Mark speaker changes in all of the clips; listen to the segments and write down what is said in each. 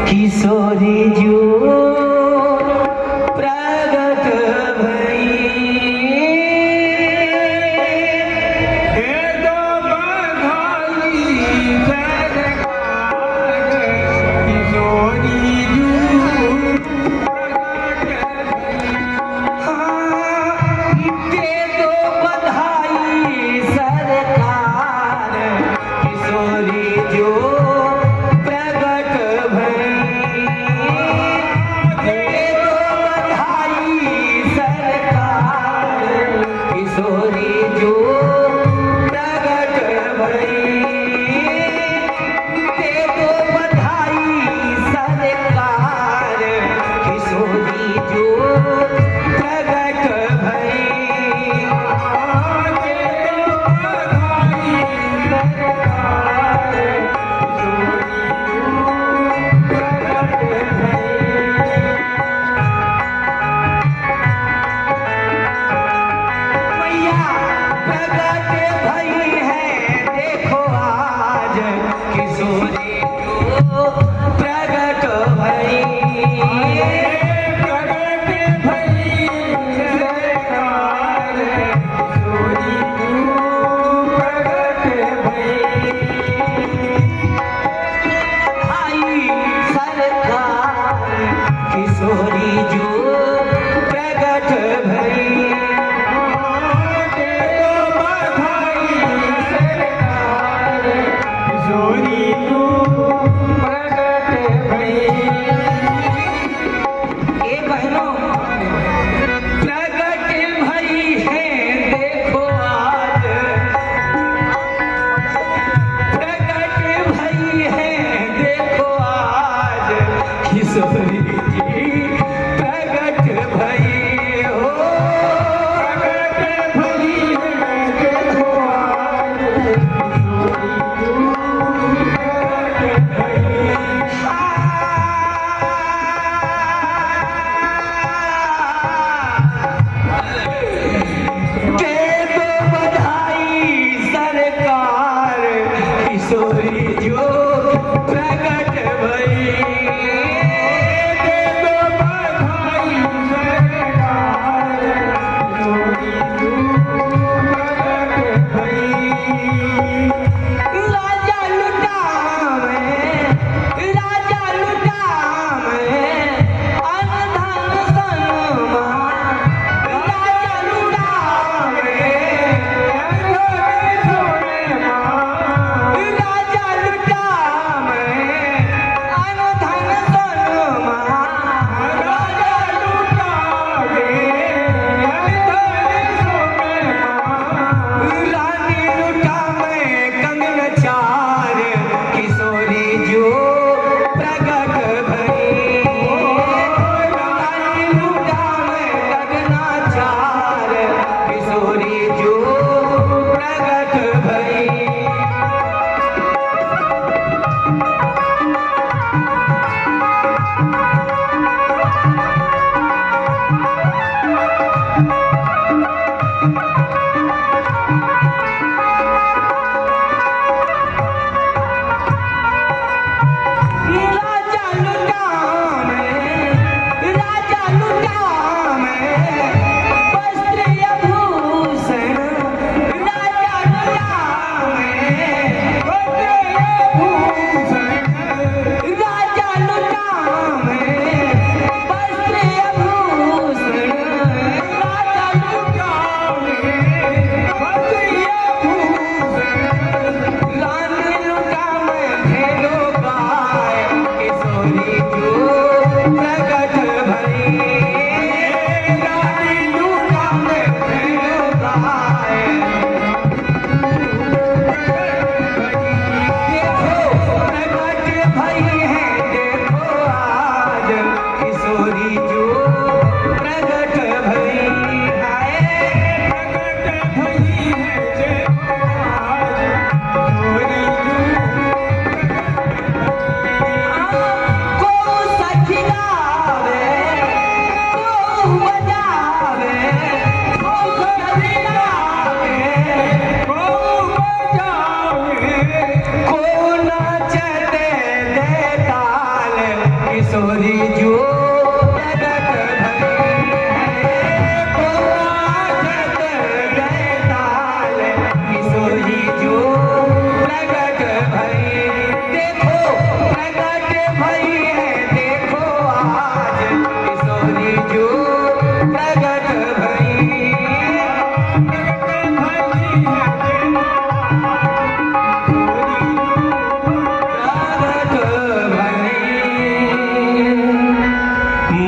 Speaker 1: किशोरी जो प्रगट भई
Speaker 2: हे दो बधाई सरकार किशोरी जू प्रगट
Speaker 1: दे दो बधाई सरकार किशोरी जो प्रगट भई दे दो बधाई सरकार किशोरी जो प्रगट भई दे दो बधाई सरकार किशोरी जो प्रगट भई मैया प्रगट भई है देखो आज किशोरी जो प्रगट भई
Speaker 2: प्रगट भई सरकार किशोरी जू प्रगट भई
Speaker 1: आई सरकार किशोरी जो प्रगट भई
Speaker 2: दे दो बधाई सरकार किशोरी जू
Speaker 1: किशोरी जो प्रगट भई है तो बाजत बेताल किशोरी जो प्रगट भई देखो प्रगट भई है देखो आज किशोरी जो प्रगट भई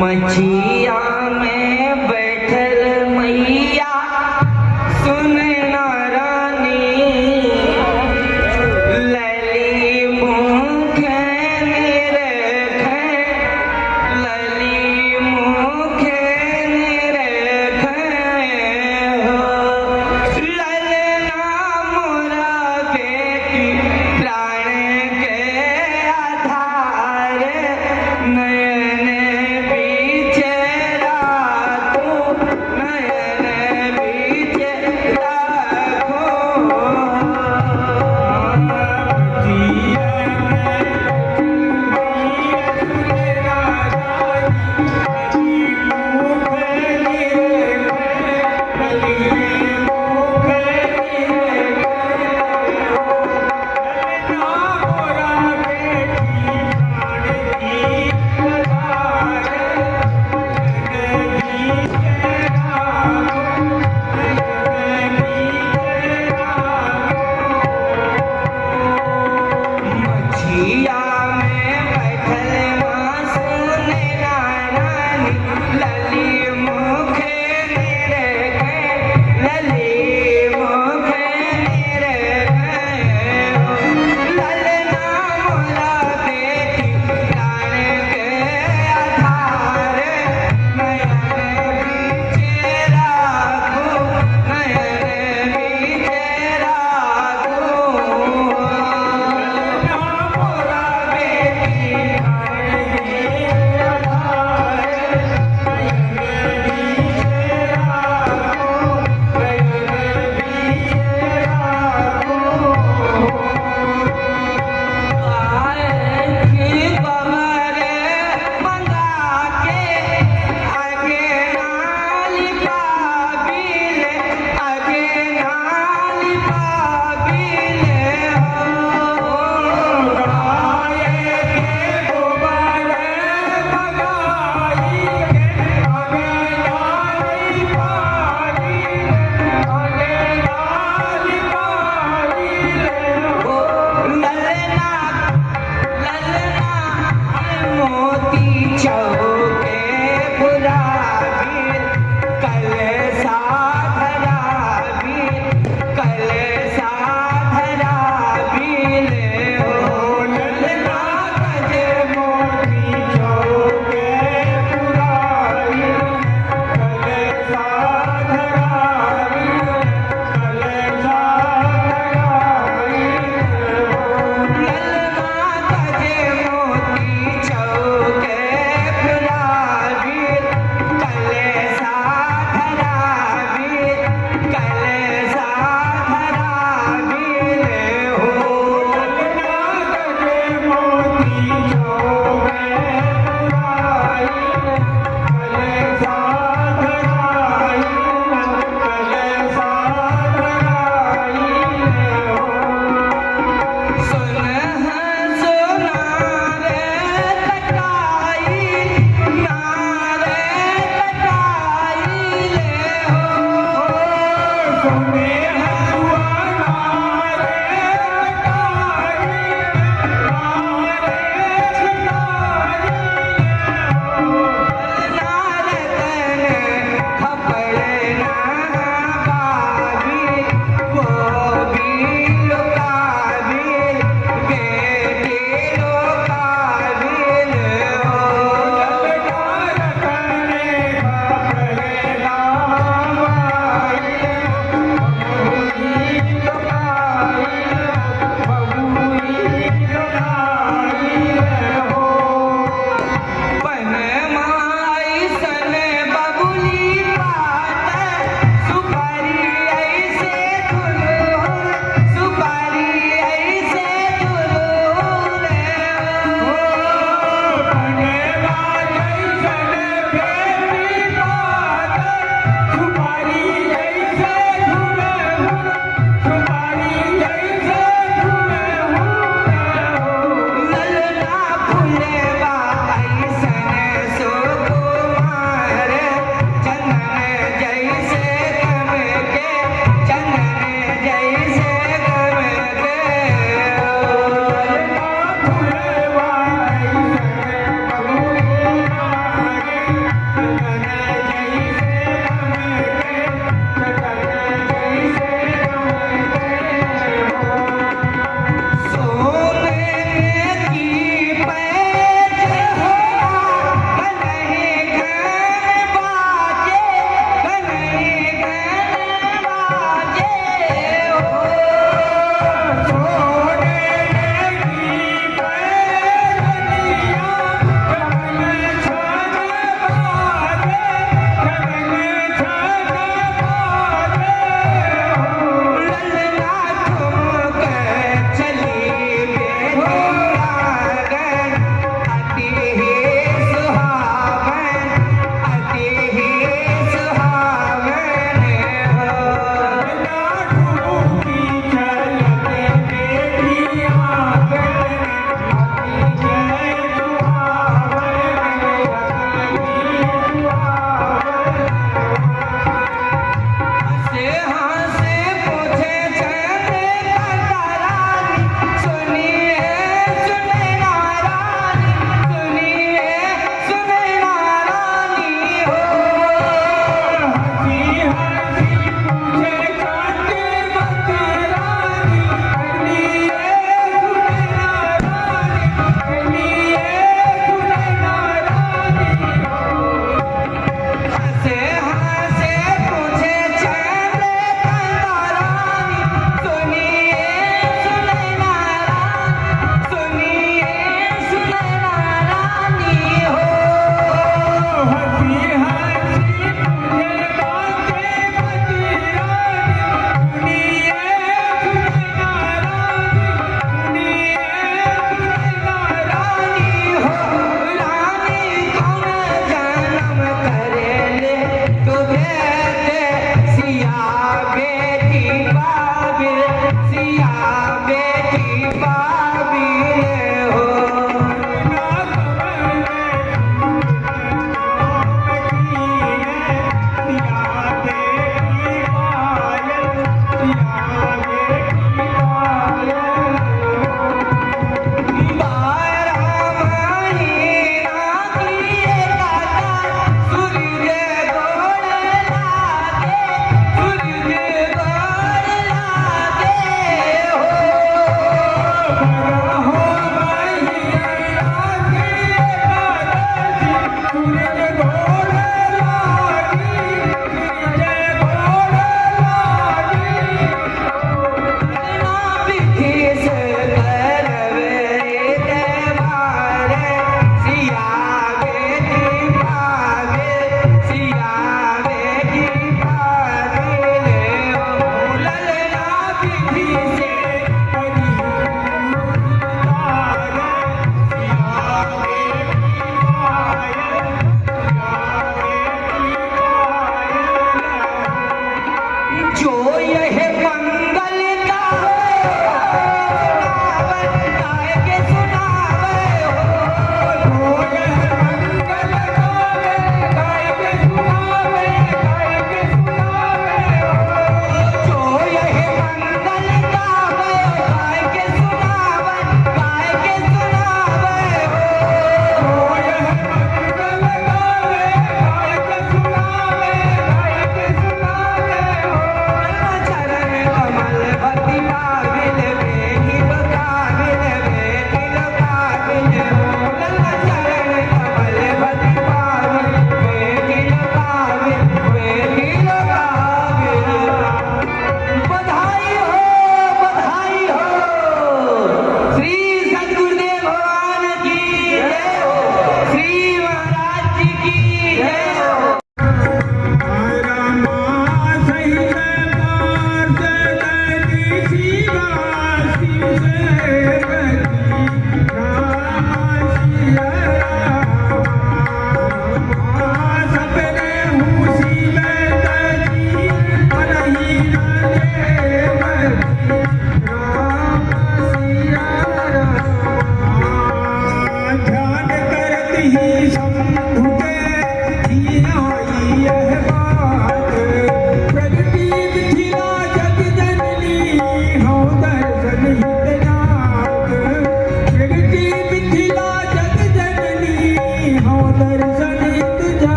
Speaker 1: मछिया में बैठल मैया सुनना रानी लली मुख निरखे लली मुख निरखे हो ललना मोरा बेटी प्राण के आधार नयन बीचे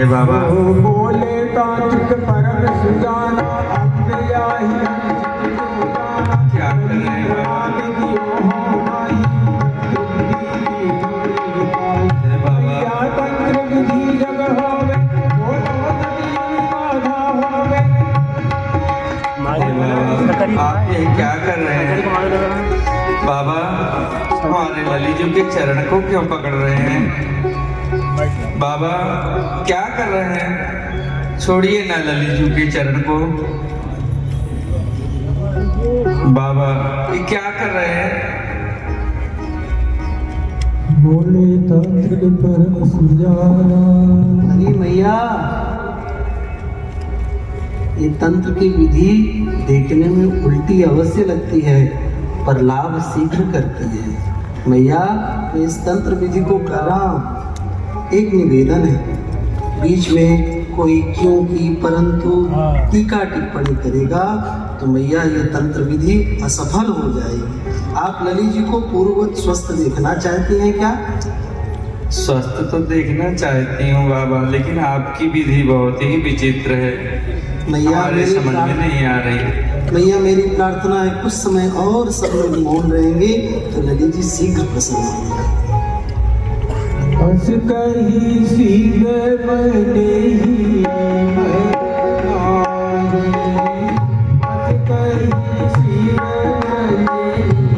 Speaker 1: जय बाबा।
Speaker 2: ओ बोले तांत्रिक परम सुजाना अम्बिया ही
Speaker 1: क्या कर रहे हैं बाबा? जय बाबा।
Speaker 2: तंत्र विधि जग होवे वो तो नदी बाधा होवे।
Speaker 1: जय बाबा। आप ये क्या कर रहे हैं बाबा? हमारे लली जी के चरण को क्यों पकड़ रहे हैं बाबा? क्या कर रहे हैं? छोड़िए ना लली जी के चरण को बाबा। ये क्या कर रहे हैं?
Speaker 2: बोले तांत्रिक परम सुजाना।
Speaker 3: अरे मैया, ये तंत्र की विधि देखने में उल्टी अवश्य लगती है पर लाभ शीघ्र करती है। मैया, मैं इस तंत्र विधि को कर रहा हूँ। एक निवेदन है, बीच में कोई क्यों की परंतु टीका टिप्पणी करेगा तो मैया ये तंत्र विधि असफल हो जाएगी। आप लली जी को पूर्ववत स्वस्थ देखना चाहती हैं क्या?
Speaker 1: स्वस्थ तो देखना चाहती हूँ बाबा, लेकिन आपकी विधि बहुत ही विचित्र है,
Speaker 3: मैया
Speaker 1: हमारे
Speaker 3: मेरी
Speaker 1: समझ में नहीं आ रही।
Speaker 3: मैया मेरी प्रार्थना है कुछ समय और सब लोग मौन रहेंगे तो लली जी शीघ्र प्रसन्न होंगे।
Speaker 2: हंस कही सीधे मने ही मैं आई। हंस कही सीधे मने